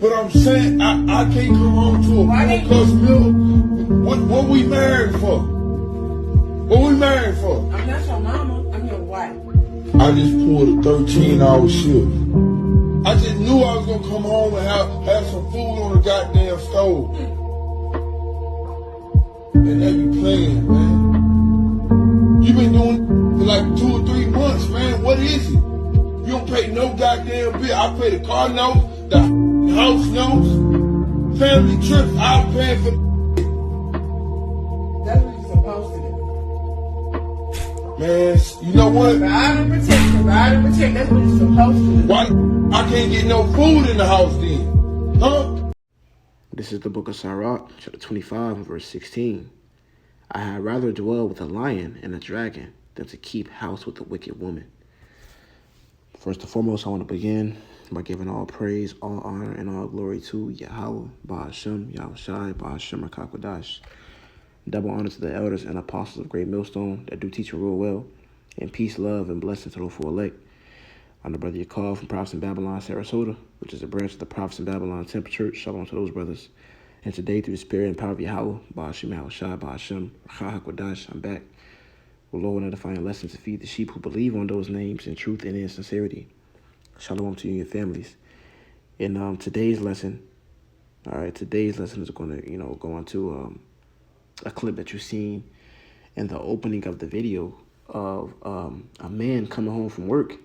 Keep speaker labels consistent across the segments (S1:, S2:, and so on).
S1: But I'm saying I can't come home to a full course meal. What we married for? What we married for?
S2: I'm not your mama. I'm your wife.
S1: I just pulled a 13-hour shift. I just knew I was gonna come home and have some food on the goddamn stove. And they be playing, man. You been doing it for like 2 or 3 months, man. What is it? You don't pay no goddamn bill. I pay the car note, the house notes, family trips. I'll pay for.
S2: That's what you're supposed to do.
S1: Man, you know what?
S2: Provide and protect. Provide and protect. That's what you're supposed to do.
S1: Why I can't get no food in the house then? Huh?
S3: This is the book of Sirach, chapter 25, verse 16. I had rather dwell with a lion and a dragon than to keep house with a wicked woman. First and foremost, I want to begin by giving all praise, all honor, and all glory to Yahweh, Ba'ashem, Yahushai, Ba'ashem, Rakakwadash. Double honor to the elders and apostles of Great Millstone that do teach and rule well, and peace, love, and blessings to the full elect. I'm the brother Yakov from Prophets in Babylon, Sarasota, which is a branch of the Prophets in Babylon Temple Church. Shalom to those brothers. And today, through the Spirit and power of Yahweh, Ba'ashem, Yahushai, Ba'ashem, Rakakwadash, I'm back with Lord and edifying lessons to feed the sheep who believe on those names in truth and in sincerity. Shalom to you and your families. In today's lesson, today's lesson is going to, go into a clip that you've seen in the opening of the video of a man coming home from work.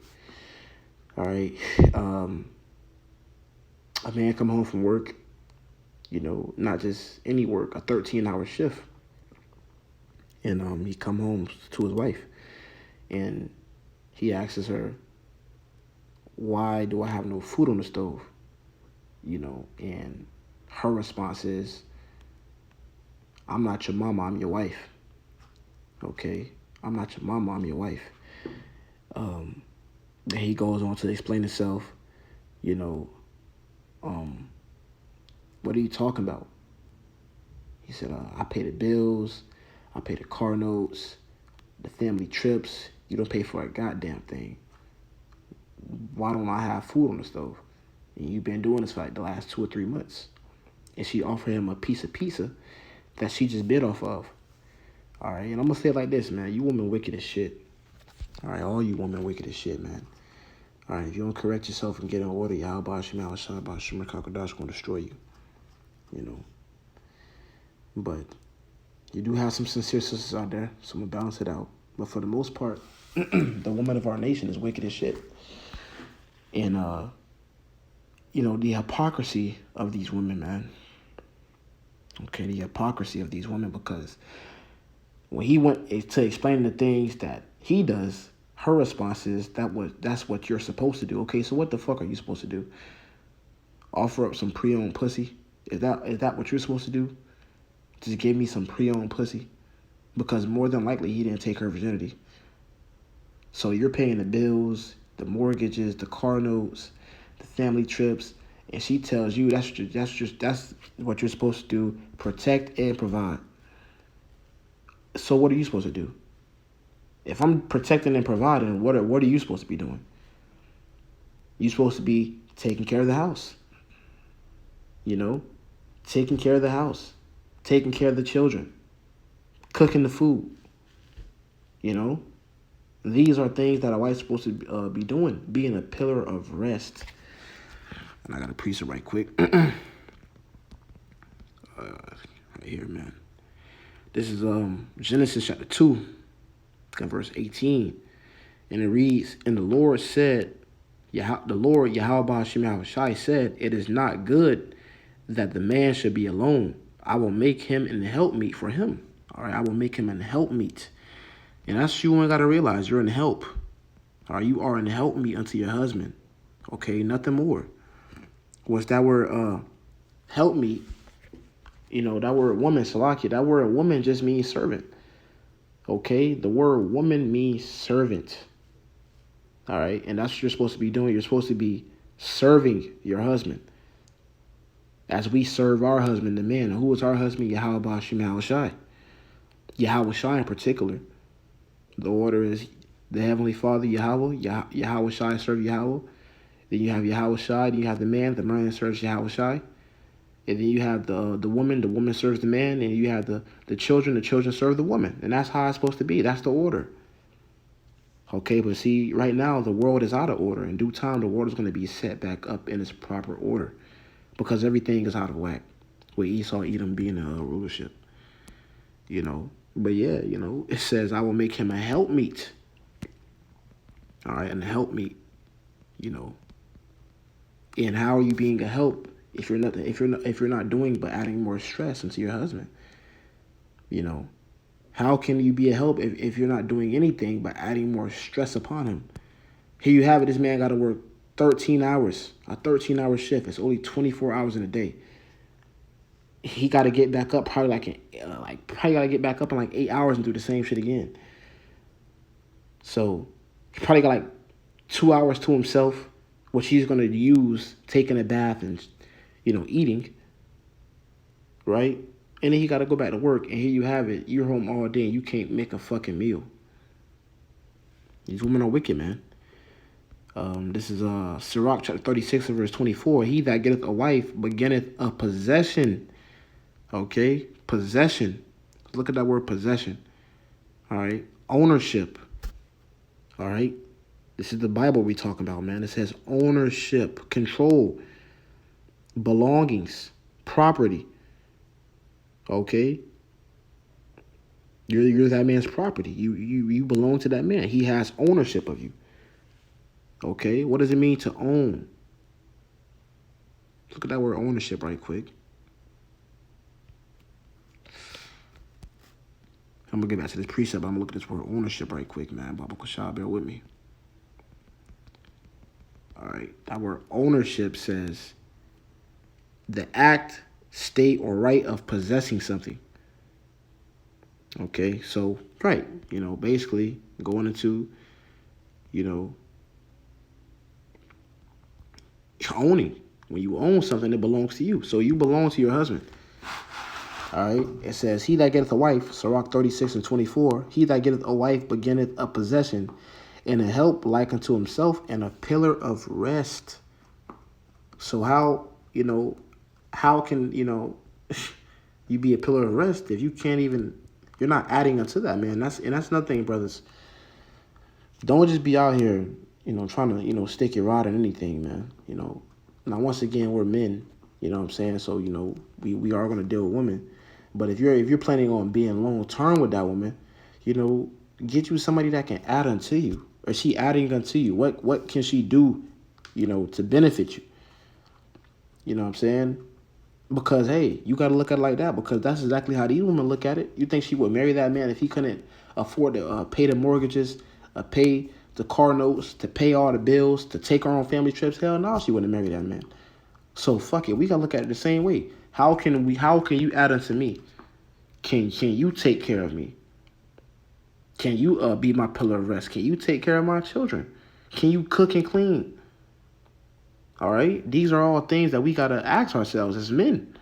S3: All right, a man coming home from work, not just any work, a 13-hour shift. And he come home to his wife, and he asks her, why do I have no food on the stove? And her response is, I'm not your mama, I'm your wife. Okay? I'm not your mama, I'm your wife. Then he goes on to explain himself, what are you talking about? He said, I pay the bills, I pay the car notes, the family trips. You don't pay for a goddamn thing. Why don't I have food on the stove? And you've been doing this for like the last 2 or 3 months. And she offered him a piece of pizza that she just bit off of. All right, and I'm going to say it like this, man. You women wicked as shit. All right, all you women wicked as shit, man. All right, if you don't correct yourself and get in order, Yahweh Ba'ashem, Yahushai, Ba'ashem, Rakakwadash going to destroy you. But you do have some sincere sisters out there, so I'm going to balance it out. But for the most part, the woman of our nation is wicked as shit. And, the hypocrisy of these women, man. Okay, the hypocrisy of these women, because when he went to explain the things that he does, her response is, that's what you're supposed to do. Okay, so what the fuck are you supposed to do? Offer up some pre-owned pussy? Is that what you're supposed to do? Just give me some pre-owned pussy? Because more than likely, he didn't take her virginity. So you're paying the bills, the mortgages, the car notes, the family trips, and she tells you that's what you're supposed to do: protect and provide. So what are you supposed to do? If I'm protecting and providing, what are you supposed to be doing? You're supposed to be taking care of the house. Taking care of the house, taking care of the children, cooking the food. These are things that a wife's supposed to be doing, being a pillar of rest. And I got to preach it right quick. Right here, man. This is Genesis chapter 2, and verse 18. And it reads, and the Lord said, the Lord, Yahweh Ba'ashem Yahushai said, it is not good that the man should be alone. I will make him an helpmeet for him. All right, I will make him an helpmeet. And that's you ain't got to realize you're an help. All right, you are an helpmeet unto your husband. Okay, nothing more. What's that word, helpmeet? That word woman, Salakia, that word woman just means servant. Okay, the word woman means servant. All right, and that's what you're supposed to be doing. You're supposed to be serving your husband. As we serve our husband, the man. Who is our husband? Yahweh Ba'ashem Yahushai. Yahushai in particular. The order is the Heavenly Father, Yahweh. Yahushai serve Yahweh. Then you have Yahushua. Then you have the man serves Yahushua. And then you have the woman serves the man. And you have the children serve the woman. And that's how it's supposed to be. That's the order. Okay, but see, right now, the world is out of order. In due time, the world is going to be set back up in its proper order. Because everything is out of whack. With Esau, Edom being the rulership. You know. But yeah, you know, it says, I will make him a helpmeet. All right, and a helpmeet. You know. And how are you being a help if you're not doing but adding more stress into your husband? You know. How can you be a help if you're not doing anything but adding more stress upon him? Here you have it. This man got to work 13 hours, a 13-hour shift. It's only 24 hours in a day. He got to get back up probably got to get back up in like 8 hours and do the same shit again. So he probably got like 2 hours to himself, which he's going to use taking a bath and, you know, eating. Right? And then he got to go back to work. And here you have it. You're home all day and you can't make a fucking meal. These women are wicked, man. This is Sirach chapter 36 and verse 24. He that getteth a wife beginneth a possession. Okay? Possession. Look at that word possession. All right? Ownership. All right? This is the Bible we talking about, man. It says ownership, control, belongings, property. Okay? You're that man's property. You belong to that man. He has ownership of you. Okay? What does it mean to own? Look at that word ownership right quick. I'm going to get back to this precept. I'm going to look at this word ownership right quick, man. Baba Kushah, bear with me. All right. That word ownership says the act, state, or right of possessing something. Okay. So, right. You know, basically going into, you know, owning. When you own something, it belongs to you. So you belong to your husband. All right. It says, he that getteth a wife, Sirach 36 and 24, he that getteth a wife beginneth a possession, and a help like unto himself, and a pillar of rest. So how, you know, how can, you know, you be a pillar of rest if you can't even, you're not adding unto that, man. That's nothing, brothers. Don't just be out here, you know, trying to, you know, stick your rod in anything, man. You know, now once again, we're men, you know what I'm saying? So, you know, we are going to deal with women. But if you're planning on being long term with that woman, you know, get you somebody that can add unto you. Or she adding unto you? What can she do, you know, to benefit you? You know what I'm saying? Because, hey, you got to look at it like that, because that's exactly how these women look at it. You think she would marry that man if he couldn't afford to pay the mortgages, pay the car notes, to pay all the bills, to take her on family trips? Hell no, she wouldn't marry that man. So fuck it. We got to look at it the same way. How can you add unto me? Can you take care of me? Can you be my pillar of rest? Can you take care of my children? Can you cook and clean? All right? These are all things that we got to ask ourselves as men.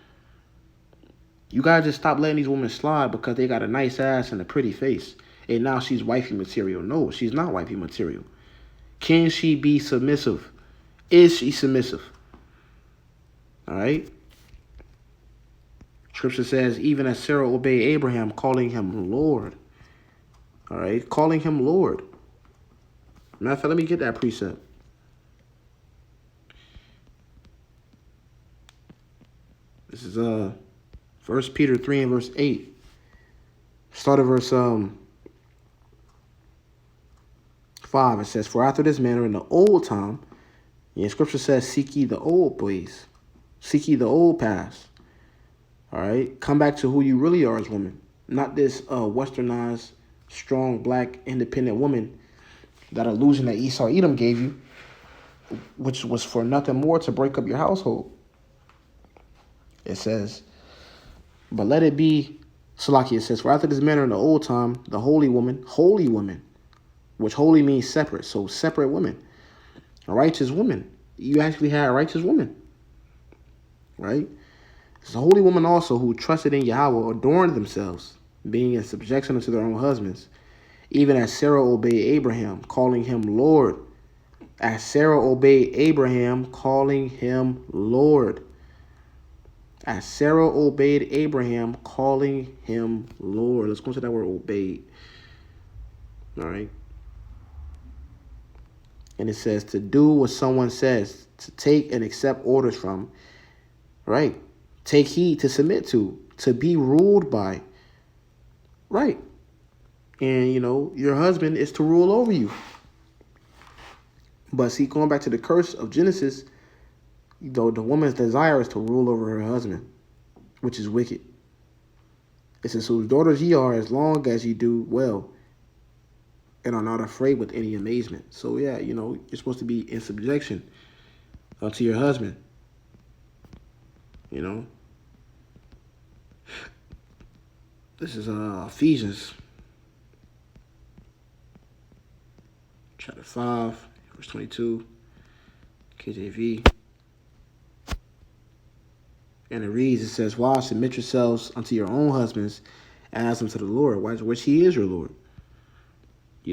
S3: You got to just stop letting these women slide because they got a nice ass and a pretty face. And now she's wifey material. No, she's not wifey material. Can she be submissive? Is she submissive? All right? Scripture says, even as Sarah obeyed Abraham, calling him Lord. All right? Calling him Lord. Matter of fact, let me get that precept. This is 1 Peter 3 and verse 8. Start at verse 5. It says, for after this manner in the old time, and Scripture says, seek ye the old ways. Seek ye the old paths. All right? Come back to who you really are as women. Not this westernized, strong, black, independent woman, that illusion that Esau Edom gave you, which was for nothing more to break up your household. It says, but let it be, Salaki, it says, for after this manner in the old time, the holy woman, which holy means separate, so separate women, a righteous woman. You actually had a righteous woman, right? It's a holy woman also who trusted in Yahweh, adorned themselves, being in subjection unto their own husbands, even as Sarah obeyed Abraham, calling him Lord. As Sarah obeyed Abraham, calling him Lord. As Sarah obeyed Abraham, calling him Lord. Let's go to that word obeyed. All right. And it says to do what someone says, to take and accept orders from, right? Take heed, to submit to be ruled by, right? And, your husband is to rule over you. But see, going back to the curse of Genesis, the woman's desire is to rule over her husband, which is wicked. It says, whose daughters ye are, as long as ye do well, and are not afraid with any amazement. So yeah, you're supposed to be in subjection to your husband. This is Ephesians chapter 5, verse 22, KJV. And it reads, it says, wives, submit yourselves unto your own husbands as unto the Lord, which he is your Lord. He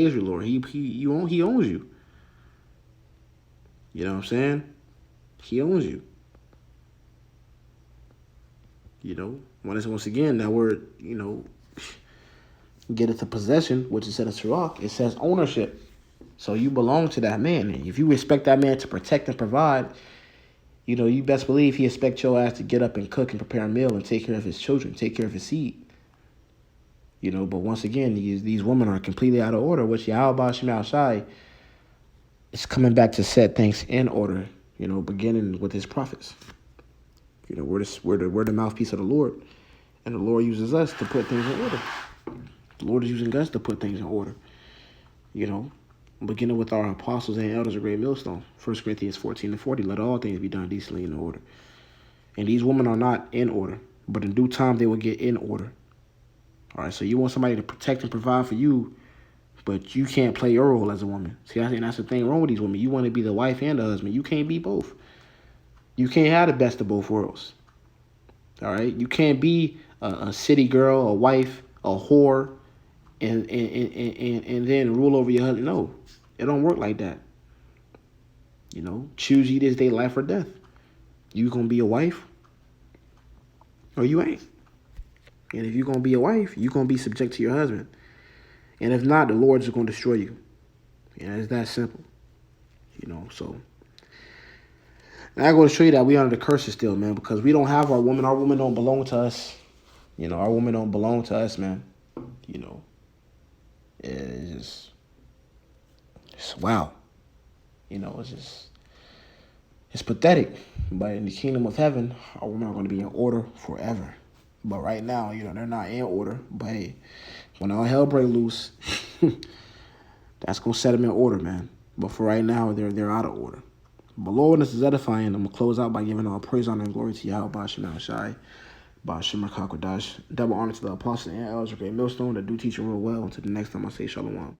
S3: is your Lord. He owns you. You know what I'm saying? He owns you. Once again, that word, get it to possession, which is said in Sirach, it says ownership. So you belong to that man. And if you expect that man to protect and provide, you best believe he expects your ass to get up and cook and prepare a meal and take care of his children, take care of his seed. But once again, these women are completely out of order, which Yahweh Shemel Shai is coming back to set things in order, beginning with his prophets. We're the mouthpiece of the Lord, and the Lord uses us to put things in order. The Lord is using us to put things in order, beginning with our apostles and elders of Great Millstone. 1 Corinthians 14:40, let all things be done decently in order. And these women are not in order, but in due time they will get in order. All right, so you want somebody to protect and provide for you, but you can't play your role as a woman. See, I think that's the thing wrong with these women. You want to be the wife and the husband. You can't be both. You can't have the best of both worlds. All right, you can't be a city girl, a wife, a whore, and then rule over your husband. No, it don't work like that. Choose ye this day, life or death. You gonna be a wife, or you ain't. And if you're going to be a wife, you're going to be subject to your husband. And if not, the Lord is going to destroy you. It's that simple. So. And I go to show you that we under the curses still, man, because we don't have our woman. Our woman don't belong to us. Our woman don't belong to us, man. It's wow. It's pathetic. But in the kingdom of heaven, our women are going to be in order forever. But right now, they're not in order. But hey, when all hell break loose, that's going to set them in order, man. But for right now, they're out of order. But Lord, this is edifying. I'm going to close out by giving all praise, honor, and glory to Yahweh Ba'Shem Shai, Ba'Shem Kakodash. Double honor to the apostles and elders of Great Millstone that do teach and real well. Until the next time I say shalom.